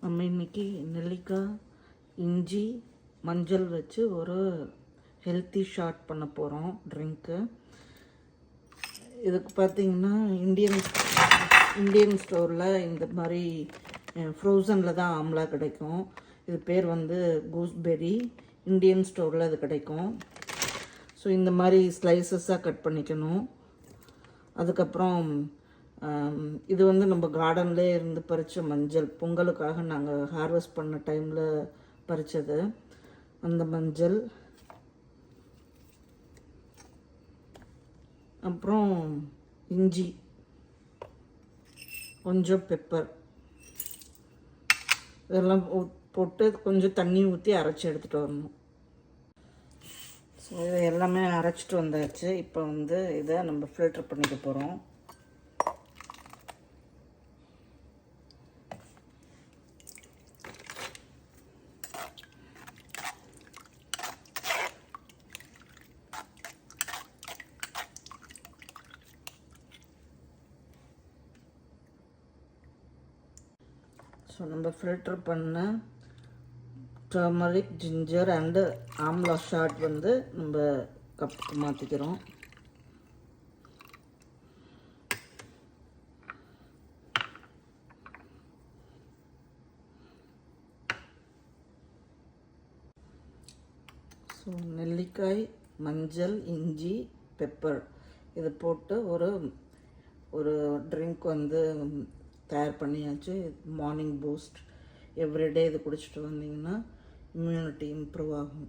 நம்ம இன்றைக்கி நெல்லிக்காய், இஞ்சி, மஞ்சள் வச்சு ஒரு ஹெல்த்தி ஷாட் பண்ண போகிறோம் ட்ரிங்க்கு. இதுக்கு பார்த்திங்கன்னா இந்தியன் ஸ்டோரில் இந்த மாதிரி ஃப்ரோசனில் தான் ஆம்லா கிடைக்கும். இது பேர் வந்து கூஸ்பெரி. இந்தியன் ஸ்டோரில் இது கிடைக்கும். ஸோ இந்த மாதிரி ஸ்லைசஸாக கட் பண்ணிக்கணும். அதுக்கப்புறம் இது வந்து நம்ம கார்டன்லேயே இருந்து பறித்த மஞ்சள், பொங்கலுக்காக நாங்கள் ஹார்வெஸ்ட் பண்ண டைமில் பறித்தது அந்த மஞ்சள். அப்புறம் இஞ்சி, கொஞ்சம் பெப்பர், இதெல்லாம் போட்டு கொஞ்சம் தண்ணி ஊற்றி அரைச்சி எடுத்துகிட்டு வரணும். ஸோ இதை எல்லாமே அரைச்சிட்டு வந்தாச்சு. இப்போ வந்து இதை நம்ம ஃபில்டர் பண்ணிக்க போகிறோம். ஸோ நம்ம ஃபில்டர் பண்ண turmeric, ginger and amla shot வந்து நம்ம கப்புக்கு மாற்றிக்கிறோம். ஸோ நெல்லிக்காய், மஞ்சள், இஞ்சி, பெப்பர் இதை போட்டு ஒரு ட்ரிங்க் வந்து தயார் பண்ணியாச்சு. Morning boost. எவ்ரிடே இது குடிச்சிட்டு வந்தீங்கன்னா இம்யூனிட்டி இம்ப்ரூவ் ஆகும்.